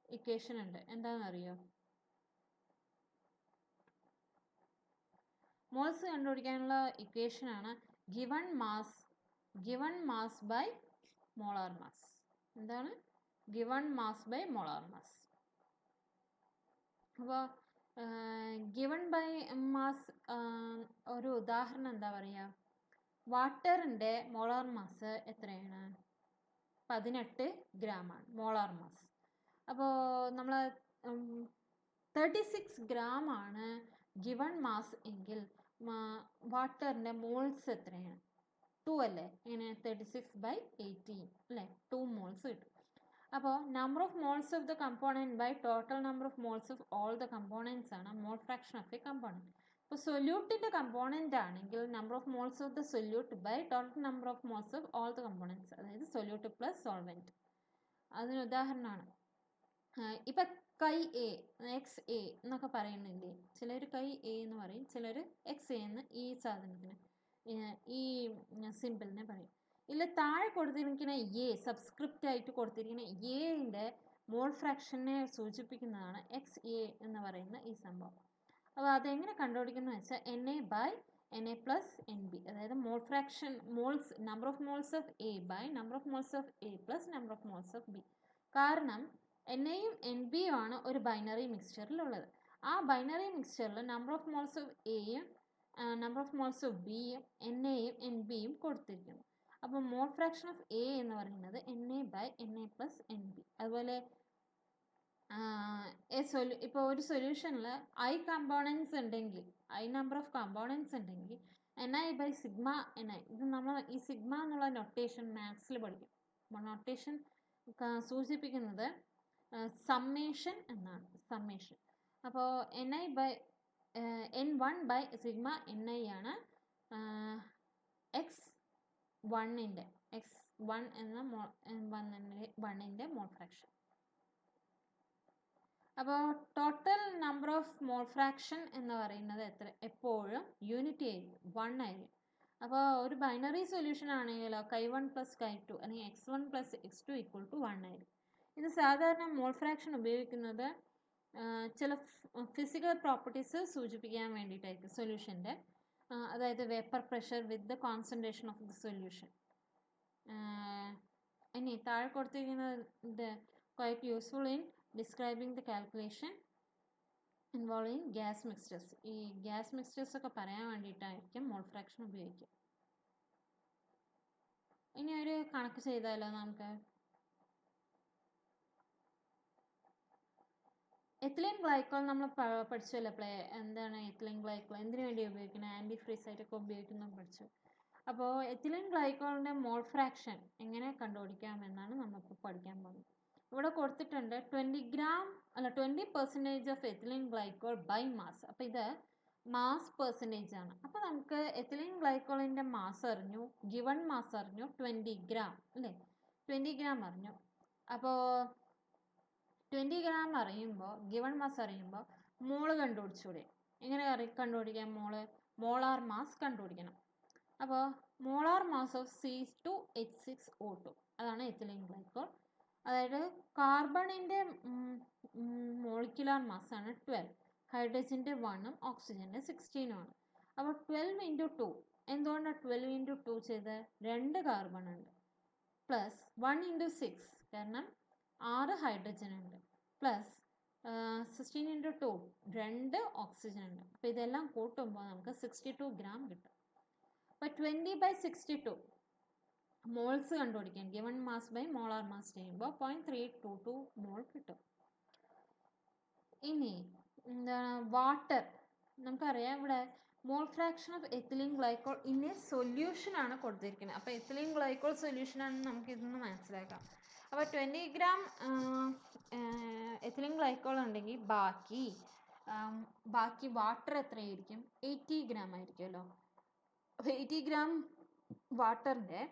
ഇക്വേഷൻ ഉണ്ട്. എന്താണെന്നറിയോ? മോൾസ് കണ്ടുപിടിക്കാനുള്ള ഇക്വേഷനാണ് given mass by molar mass. എന്താണ്? Given mass by molar mass. അപ്പോൾ ഗിവൺ ബൈ മാസ് ഒരു ഉദാഹരണം എന്താ പറയുക? വാട്ടറിൻ്റെ മോളാർ മാസ് എത്രയാണ്? 18 ഗ്രാമാണ് മോളാർ മാസ്. അപ്പോൾ നമ്മൾ 36 ഗ്രാമാണ് ഗിവൺ മാസ് എങ്കിൽ വാട്ടറിൻ്റെ മോൾസ് എത്രയാണ്? 2 അല്ലേ? ഇങ്ങനെ 36/18 അല്ലേ? 2 മോൾസ് കിട്ടും. അപ്പോൾ number of moles of the component by total number of moles of all the components ആണ് mole fraction of A component. ഇപ്പോൾ സൊല്യൂട്ടിൻ്റെ കമ്പോണൻ്റ് ആണെങ്കിൽ number of moles of the solute by total number of moles of all the components, അതായത് solute plus solvent. അതിന് ഉദാഹരണമാണ് ഇപ്പം chi A, X A എന്നൊക്കെ പറയുന്നില്ലേ? ചിലർ കൈ എ എന്ന് പറയും, ചിലർ എക്സ് എ എന്ന് ഈ സാധനത്തിന്, ഈ സിമ്പിളിനെ പറയും. ഇല്ല, താഴെ കൊടുത്തിരിക്കുന്ന എ, സബ്സ്ക്രിപ്റ്റ് ആയിട്ട് കൊടുത്തിരിക്കുന്ന എൻ്റെ മോൾ ഫ്രാക്ഷനെ സൂചിപ്പിക്കുന്നതാണ് എക്സ് എ എന്ന് പറയുന്ന ഈ സംഭവം. അപ്പോൾ അതെങ്ങനെ കണ്ടുപിടിക്കുന്നത് വെച്ചാൽ Na/Na+Nb, അതായത് mole fraction number of moles of A by number of moles of A plus number of moles of B. കാരണം എയും എൻബിയും ആണ് ഒരു ബൈനറി മിക്സ്ചറിലുള്ളത്. ആ ബൈനറി മിക്സ്ചറിൽ നമ്പർ ഓഫ് മോൾസ് ഓഫ് എയും നമ്പർ ഓഫ് മോൾസ് ഓഫ് ബിയും എയും എൻബിയും കൊടുത്തിരിക്കുന്നു. അപ്പോൾ മോൾ ഫ്രാക്ഷൻ ഓഫ് എ എന്ന് പറയുന്നത് Na/Na+Nb. അതുപോലെ ഇപ്പോൾ ഒരു സൊല്യൂഷനിൽ ഐ കമ്പോണൻസ് ഉണ്ടെങ്കിൽ, ഐ നമ്പർ ഓഫ് കമ്പോണൻസ് ഉണ്ടെങ്കിൽ Ni/σNi, ഇത് നമ്മൾ ഈ സിഗ്മ എന്നുള്ള നൊട്ടേഷൻ മാത്സിൽ പഠിക്കും. നൊട്ടേഷൻ സൂചിപ്പിക്കുന്നത് സമ്മേഷൻ എന്നാണ്, സമ്മേഷൻ. അപ്പോൾ N1/σNi ആണ് x1 എന്ന N1ൻ്റെ മോൾ ഫ്രാക്ഷൻ. അപ്പോൾ total number of mole fraction എന്ന് പറയുന്നത് എപ്പോഴും യൂണിറ്റി ആയിരിക്കും, 1 ആയിരിക്കും. അപ്പോൾ ഒരു ബൈനറി സൊല്യൂഷൻ ആണെങ്കിലോ chi1 + chi2 അല്ലെങ്കിൽ x1 + x2 = 1 ആയിരിക്കും. ഇത് സാധാരണ മോൾ ഫ്രാക്ഷൻ ഉപയോഗിക്കുന്നത് ചില ഫിസിക്കൽ പ്രോപ്പർട്ടീസ് സൂചിപ്പിക്കാൻ വേണ്ടിയിട്ടായിരിക്കും സൊല്യൂഷൻ്റെ. അതായത് vapour pressure with the concentration of the solution. ഇനി താഴെ കൊടുത്തിരിക്കുന്നത് quite useful in describing the calculation involving gas mixtures. ഈ ഗ്യാസ് മിക്സ്ചേഴ്സ് ഒക്കെ പറയാൻ വേണ്ടിയിട്ടായിരിക്കും മോൾ ഫ്രാക്ഷൻ ഉപയോഗിക്കുക. ഇനി ഒരു കണക്ക് ചെയ്താലോ നമുക്ക്? എത്തിലീൻ ഗ്ലൈക്കോൾ നമ്മൾ പഠിച്ചല്ലോ. എന്താണ് എത്തിലീൻ ഗ്ലൈക്കോൾ, എന്തിനു വേണ്ടി ഉപയോഗിക്കുന്നത്? ആൻറ്റി ഫ്രീസ് ആയിട്ടൊക്കെ ഉപയോഗിക്കുന്നത് പഠിച്ചു. അപ്പോൾ എത്തിലീൻ ഗ്ലൈക്കോളിൻ്റെ മോൾ ഫ്രാക്ഷൻ എങ്ങനെ കണ്ടുപിടിക്കാമെന്നാണ് നമ്മളിപ്പോൾ പഠിക്കാൻ പോകുന്നത്. ഇവിടെ കൊടുത്തിട്ടുണ്ട് 20% of ethylene glycol by mass. അപ്പോൾ ഇത് മാസ് പെർസെൻറ്റേജ് ആണ്. അപ്പോൾ നമുക്ക് എത്തിലീൻ ഗ്ലൈക്കോളിൻ്റെ മാസ് അറിഞ്ഞു, ഗിവൺ മാസ് അറിഞ്ഞു 20 ഗ്രാം അല്ലേ? 20 ഗ്രാം അറിഞ്ഞു. അപ്പോൾ 20 ഗ്രാം അറിയുമ്പോൾ, ഗിവൺ മാസ് അറിയുമ്പോൾ മോള് കണ്ടുപിടിച്ചൂടെ? എങ്ങനെ കണ്ടുപിടിക്കാം? മോളാർ മാസ് കണ്ടുപിടിക്കണം. അപ്പോൾ മോളാർ മാസ് ഓഫ് C2H6O2 അതാണ് എത്തിലീൻ ഗ്ലൈക്കോൾ. അതായത് കാർബണിൻ്റെ മോളിക്കുലാർ മാസ്സാണ് 12, ഹൈഡ്രജൻ്റെ 1 ഓക്സിജൻ്റെ 16 ആണ്. അപ്പോൾ 12 ഇൻറ്റു 2, എന്തുകൊണ്ടാണ് 12 ഇൻറ്റു 2 ചെയ്ത്? 2 കാർബൺ ഉണ്ട്, പ്ലസ് 1 ഇൻറ്റു 6, കാരണം 6 ഹൈഡ്രജൻ ഉണ്ട്, പ്ലസ് 16 ഇൻറ്റു 2, 2 ഓക്സിജൻ ഉണ്ട്. അപ്പോൾ ഇതെല്ലാം കൂട്ടുമ്പോൾ നമുക്ക് 62 ഗ്രാം കിട്ടും. അപ്പോൾ 20/62 മോൾസ് കണ്ടുപിടിക്കാൻ given mass by molar mass ചെയ്യുമ്പോൾ 0.322 മോൾ കിട്ടും. ഇനി എന്താണ് വാട്ടർ? നമുക്കറിയാം ഇവിടെ mole fraction of ethylene glycol in a solution ആണ് കൊടുത്തിരിക്കുന്നത്. അപ്പോൾ എത്തിലീൻ ഗ്ലൈക്കോൾ സൊല്യൂഷൻ ആണെന്ന് നമുക്ക് ഇതൊന്ന് മനസ്സിലാക്കാം. അപ്പോൾ 20 ഗ്രാം എത്തിലീൻ ഗ്ലൈക്കോൾ ഉണ്ടെങ്കിൽ ബാക്കി വാട്ടർ എത്രയായിരിക്കും? 80 ഗ്രാം ആയിരിക്കുമല്ലോ. അപ്പോൾ 80 ഗ്രാം വാട്ടറിൻ്റെ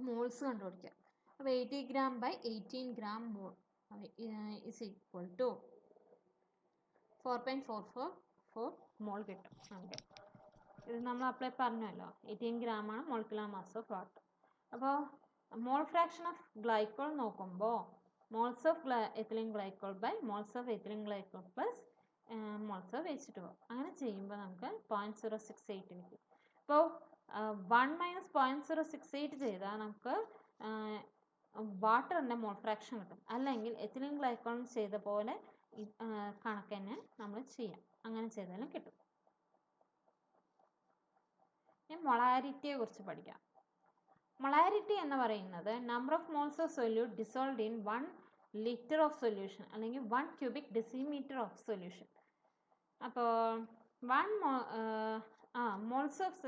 മോൾസ് കണ്ടുപിടിക്കുക. അപ്പോൾ 80 gram by 18 gram mole is equal to 4.444 mole കിട്ടും നമുക്ക്. ഇത് നമ്മൾ അപ്ലൈ പറഞ്ഞല്ലോ, 18 ഗ്രാമാണ് മോളിക്കുലർ മാസ് ഓഫ് വാട്ടർ. അപ്പോൾ മോൾ ഫ്രാക്ഷൻ ഓഫ് ഗ്ലൈക്കോൾ നോക്കുമ്പോൾ moles of ethylene glycol by moles of ethylene glycol plus moles of H2O, അങ്ങനെ ചെയ്യുമ്പോൾ നമുക്ക് 0.068 കിട്ടും. അപ്പോൾ 1 മൈനസ് 0.068 ചെയ്താൽ നമുക്ക് വാട്ടറിൻ്റെ മോൾ ഫ്രാക്ഷൻ കിട്ടും. അല്ലെങ്കിൽ എത്തിലീൻ ഗ്ലൈക്കോൾ ചെയ്ത പോലെ കണക്ക് തന്നെ നമ്മൾ ചെയ്യാം, അങ്ങനെ ചെയ്താലും കിട്ടും. ഇനി മൊളാരിറ്റിയെ കുറിച്ച് പഠിക്കാം. മൊളാരിറ്റി എന്ന് പറയുന്നത് number of moles of solute dissolved in 1 litre of solution അല്ലെങ്കിൽ 1 ക്യൂബിക് ഡെസിമീറ്റർ ഓഫ് സൊല്യൂഷൻ. അപ്പോൾ 1 moles of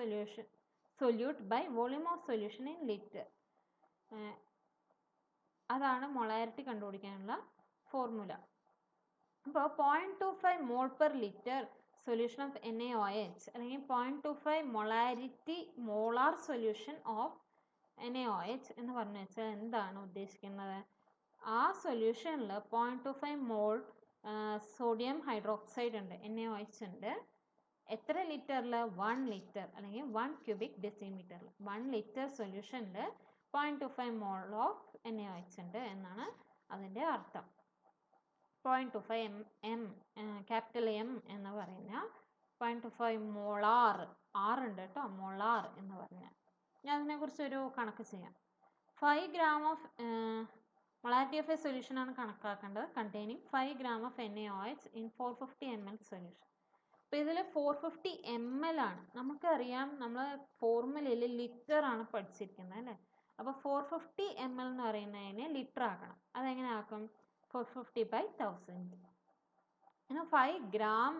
solute by volume of solution in litre, അതാണ് മൊളാരിറ്റി കണ്ടുപിടിക്കാനുള്ള ഫോർമുല. അപ്പോൾ 0.25 mole per litre solution of NaOH അല്ലെങ്കിൽ 0.25 molarity molar solution of NaOH എന്ന് പറഞ്ഞു വെച്ചാൽ എന്താണ് ഉദ്ദേശിക്കുന്നത്? ആ സൊല്യൂഷനിൽ 0.25 മോൾ സോഡിയം ഹൈഡ്രോക്സൈഡ് ഉണ്ട്, NaOH ഉണ്ട്. എത്ര ലിറ്ററിൽ? 1 ലിറ്റർ അല്ലെങ്കിൽ 1 ക്യൂബിക് ഡെസിമീറ്ററിൽ. 1 ലിറ്റർ സൊല്യൂഷനിൽ 0.25 മോൾ ഓഫ് NaOH ഉണ്ട് എന്നാണ് അതിൻ്റെ അർത്ഥം. 0.25 ക്യാപിറ്റൽ M എന്ന് പറയുന്ന 0.25 മോളാർ, ഉണ്ട് കേട്ടോ, മോളാർ എന്ന് പറഞ്ഞാൽ. ഞാൻ അതിനെക്കുറിച്ചൊരു കണക്ക് ചെയ്യാം. 5 gram of molarity of A solution ആണ് കണക്കാക്കേണ്ടത്. Containing 5 gram of NaOH in 450 ml solution. അപ്പോൾ ഇതിൽ 450 ml ആണ്. നമുക്കറിയാം, നമ്മൾ ഫോർമുലയിൽ ലിറ്റർ ആണ് പഠിച്ചിരിക്കുന്നത് അല്ലേ. അപ്പോൾ 450 ml എന്ന് പറയുന്നതിനെ ലിറ്റർ ആക്കണം. അതെങ്ങനെ ആക്കും? 450/1000. 5 ഗ്രാം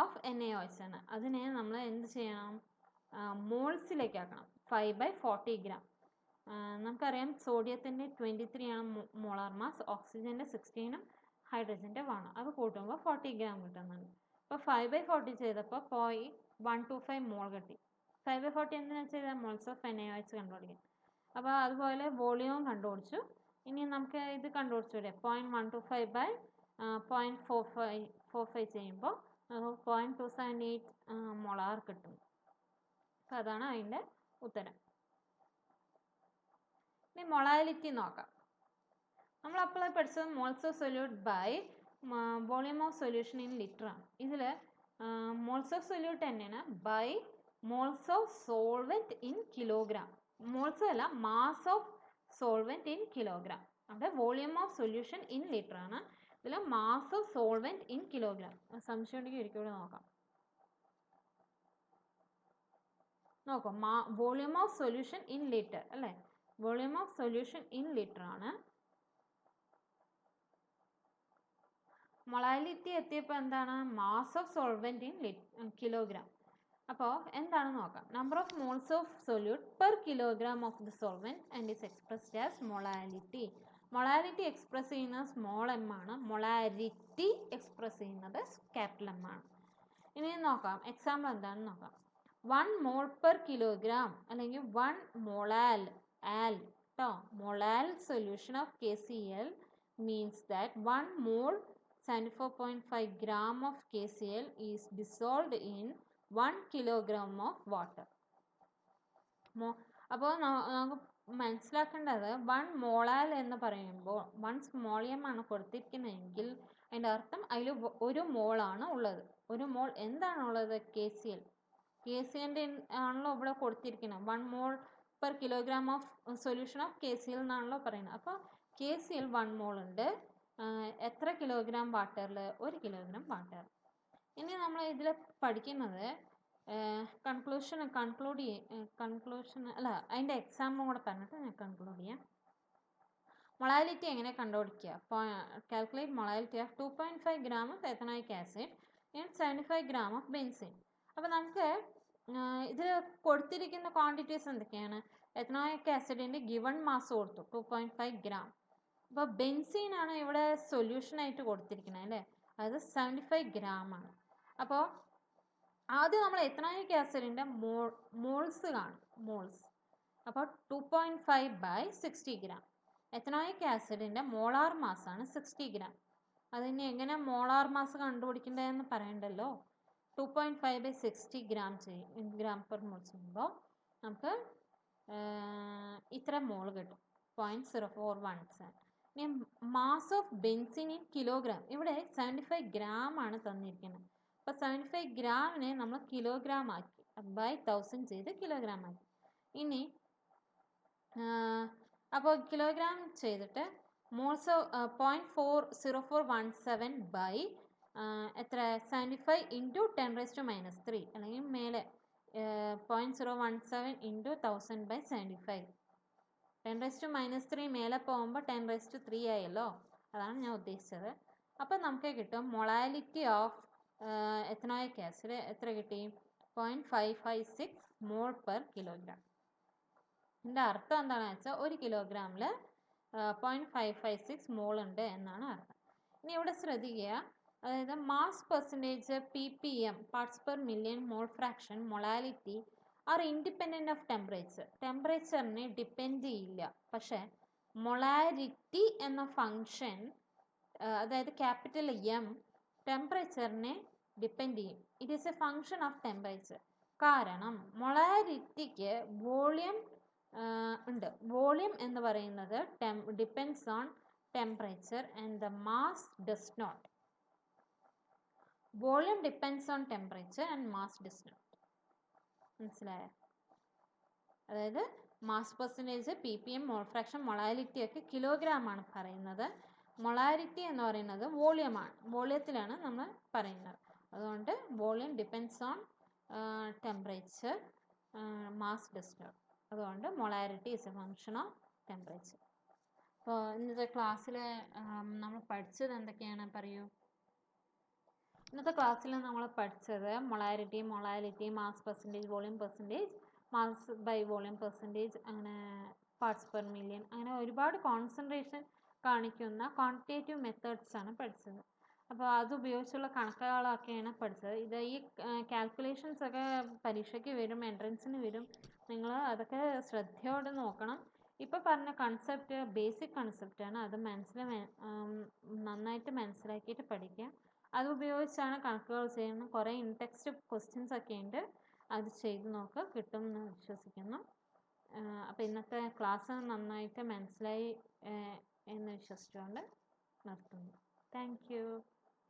ഓഫ് NaOH ആണ്. അതിനെ നമ്മൾ എന്ത് ചെയ്യണം? മോൾസിലേക്ക് ആക്കണം. 5/40 ഗ്രാം. നമുക്കറിയാം സോഡിയത്തിൻ്റെ 23 ആണ് മോളാർ മാസ്, ഓക്സിജൻ്റെ 16, ഹൈഡ്രജൻ്റെ 1. അത് കൂട്ടുമ്പോൾ 40 ഗ്രാം കിട്ടുന്നുണ്ട്. അപ്പോൾ 5/40 ചെയ്തപ്പോൾ 0.125 മോൾ കിട്ടി. 5/40 എന്തിനാ ചെയ്താൽ? മോൾസ് ഓഫ് NaOH കണ്ടുപിടിക്കാം. അപ്പോൾ അതുപോലെ വോളിയവും കണ്ടുപിടിച്ചു. ഇനി നമുക്ക് ഇത് കണ്ടുപിടിച്ചൂടെ? 0.125/0.45 ചെയ്യുമ്പോൾ 0.278 മോളാർ കിട്ടും. അപ്പോൾ അതാണ് അതിൻ്റെ ഉത്തരം. ഇനി മൊളാലിറ്റി നോക്കാം. നമ്മൾ അപ്പോൾ പഠിച്ചത് moles of solute by volume of solution in litre ആണ്. ഇതിൽ മോൾസ് ഓഫ് സൊല്യൂട്ട് തന്നെയാണ് by moles of solvent in kilogram. Moles അല്ല, mass of solvent in kilogram. അവിടെ volume of solution in litre ആണ്. ഇതിൽ mass of solvent in kilogram. സംശയം ഉണ്ടെങ്കിൽ ഒരിക്കൽ കൂടെ നോക്കാം. Volume of solution in litre അല്ലേ. Volume of solution in litre ആണ്. മൊളാലിറ്റി എത്തിയപ്പോൾ എന്താണ്? Mass of solvent in kilogram. അപ്പോൾ എന്താണെന്ന് നോക്കാം. Number of moles of solute per kilogram of the solvent and is expressed as molality. Molality express ചെയ്യുന്നത് small m ആണ്, molarity express ചെയ്യുന്നത് capital M ആണ്. ഇനി നോക്കാം എക്സാമ്പിൾ എന്താണെന്ന് നോക്കാം. 1 മോൾ പെർ കിലോഗ്രാം അല്ലെങ്കിൽ 1 molal solution of KCl means that 1 mole 74.5 gram of KCl is dissolved in 1 kilogram of water. അപ്പോൾ നമുക്ക് മനസ്സിലാക്കേണ്ടത് 1 മോളാൽ എന്ന് പറയുമ്പോൾ 1 സ്മോളിയം ആണ് കൊടുത്തിരിക്കുന്നതെങ്കിൽ അതിൻ്റെ അർത്ഥം അതിൽ 1 മോളാണ് ഉള്ളത്. 1 മോൾ എന്താണുള്ളത്? KCl. KCl ആണല്ലോ ഇവിടെ കൊടുത്തിരിക്കുന്നത്. 1 mole per kilogram of solution of KCl എന്നാണല്ലോ പറയുന്നത്. അപ്പോൾ KCl 1 മോൾ ഉണ്ട്. എത്ര കിലോഗ്രാം വാട്ടറിൽ? 1 കിലോഗ്രാം വാട്ടർ. ഇനി നമ്മൾ ഇതിൽ പഠിക്കുന്നത് കൺക്ലൂഷൻ അല്ല, അതിൻ്റെ എക്സാമ്പിളും കൂടെ പറഞ്ഞിട്ട് ഞാൻ കൺക്ലൂഡ് ചെയ്യാം. മൊളാലിറ്റി എങ്ങനെ കണ്ടുപിടിക്കുക? Calculate molality of 2.5 gram of ethanoic acid and 75 gram of benzene. അപ്പോൾ നമുക്ക് ഇതിൽ കൊടുത്തിരിക്കുന്ന ക്വാണ്ടിറ്റീസ് എന്തൊക്കെയാണ്? എഥനോയിക് ആസിഡിൻ്റെ ഗിവൺ മാസ് കൊടുത്തു 2.5 gram. അപ്പോൾ ബെൻസീനാണ് ഇവിടെ സൊല്യൂഷനായിട്ട് കൊടുത്തിരിക്കുന്നത് അല്ലേ, അത് 75 gram ആണ്. അപ്പോൾ ആദ്യം നമ്മൾ എഥനോയിക് ആസിഡിൻ്റെ മോൾസ് കാണും, മോൾസ്. അപ്പോൾ 2.5 by 60 gram. എഥനോയിക് ആസിഡിൻ്റെ മോളാർ മാസാണ് 60 gram. അതിന് എങ്ങനെ മോളാർ മാസ് കണ്ടുപിടിക്കേണ്ടതെന്ന് പറയണ്ടല്ലോ. 2.5 by 60 gram gram per mol ചെയ്യുമ്പോൾ നമുക്ക് ഇത്ര മോൾ കിട്ടും, 0.0417. ഇനി mass of benzene in kilogram, ഇവിടെ 75 gram ആണ് തന്നിരിക്കുന്നത്. അപ്പോൾ 75 ഗ്രാമിനെ നമ്മൾ കിലോഗ്രാം ആക്കി, ബൈ 1000 ചെയ്ത് കിലോഗ്രാം ആക്കി. ഇനി അപ്പോൾ കിലോഗ്രാം ചെയ്തിട്ട് മോൾസ് 0.0417 ബൈ എത്ര? 75 ഇൻറ്റു 10⁻³ അല്ലെങ്കിൽ മേലെ 0.017 ഇൻറ്റു 1000 ബൈ 75. 10⁻³ മേലെ പോകുമ്പോൾ 10⁻³ ആയല്ലോ, അതാണ് ഞാൻ ഉദ്ദേശിച്ചത്. അപ്പം നമുക്ക് കിട്ടും മൊളാലിറ്റി ഓഫ് എഥനോയിക് ആസിഡ് എത്ര കിട്ടി? 0.556 മോൾ പെർ കിലോഗ്രാം. ഇതിൻ്റെ അർത്ഥം എന്താണെന്ന് വെച്ചാൽ 1 കിലോഗ്രാമിൽ 0.556 മോൾ ഉണ്ട് എന്നാണ് അർത്ഥം. ഇനി ഇവിടെ ശ്രദ്ധിക്കുക, അതായത് mass percentage PPM parts per million mole fraction molality are independent of temperature. ടെമ്പറേച്ചറിനെ ഡിപ്പെൻഡ് ചെയ്യില്ല, പക്ഷേ മൊളാരിറ്റി എന്ന ഫങ്ഷൻ, അതായത് ക്യാപിറ്റൽ M, ടെമ്പറേച്ചറിനെ ഡിപ്പെൻഡ് ചെയ്യും. It is a function of temperature. കാരണം മൊളാരിറ്റിക്ക് വോളിയം ഉണ്ട്. വോളിയം എന്ന് പറയുന്നത് depends on temperature and the mass does not. Volume depends on temperature and mass does not. മനസ്സിലായോ? അതായത് mass percentage, PPM, mole fraction, molality ഒക്കെ കിലോഗ്രാം ആണ് പറയുന്നത്. മൊളാരിറ്റി എന്ന് പറയുന്നത് വോളിയമാണ്, വോളിയത്തിലാണ് നമ്മൾ പറയുന്നത്. അതുകൊണ്ട് volume depends on temperature, mass does not. അതുകൊണ്ട് molarity is a function of temperature. അപ്പോൾ ഇന്നത്തെ ക്ലാസ്സിൽ നമ്മൾ പഠിച്ചത് എന്തൊക്കെയാണ് പറയൂ? ഇന്നത്തെ ക്ലാസ്സിൽ നമ്മൾ പഠിച്ചത് molality, mass percentage, volume percentage, mass by volume percentage, അങ്ങനെ പാർട്സ് പെർ മില്യൺ, അങ്ങനെ ഒരുപാട് കോൺസെൻട്രേഷൻ കാണിക്കുന്ന ക്വാണ്ടിറ്റേറ്റീവ് മെത്തേഡ്സ് ആണ് പഠിച്ചത്. അപ്പോൾ അതുപയോഗിച്ചുള്ള കണക്കുകളൊക്കെയാണ് പഠിച്ചത്. ഇത് ഈ കാൽക്കുലേഷൻസ് ഒക്കെ പരീക്ഷയ്ക്ക് വരും, എൻട്രൻസിന് വരും. നിങ്ങൾ അതൊക്കെ ശ്രദ്ധയോടെ നോക്കണം. ഇപ്പോൾ പറഞ്ഞ കൺസെപ്റ്റ് ബേസിക് കൺസെപ്റ്റാണ്, അത് നന്നായിട്ട് മനസ്സിലാക്കിയിട്ട് പഠിക്കുക. അതുപയോഗിച്ചാണ് കണക്കുകൾ ചെയ്യുന്നത്. കുറേ ഇൻടെക്സ്റ്റ് ക്വസ്റ്റ്യൻസ് ഒക്കെ ഉണ്ട്, അത് ചെയ്ത് നോക്കുക, കിട്ടും എന്ന് വിശ്വസിക്കുന്നു. അപ്പോൾ ഇന്നത്തെ ക്ലാസ് നന്നായിട്ട് മനസ്സിലായി എന്ന് വിശ്വസിച്ചുകൊണ്ട് നിർത്തുന്നു. Thank you.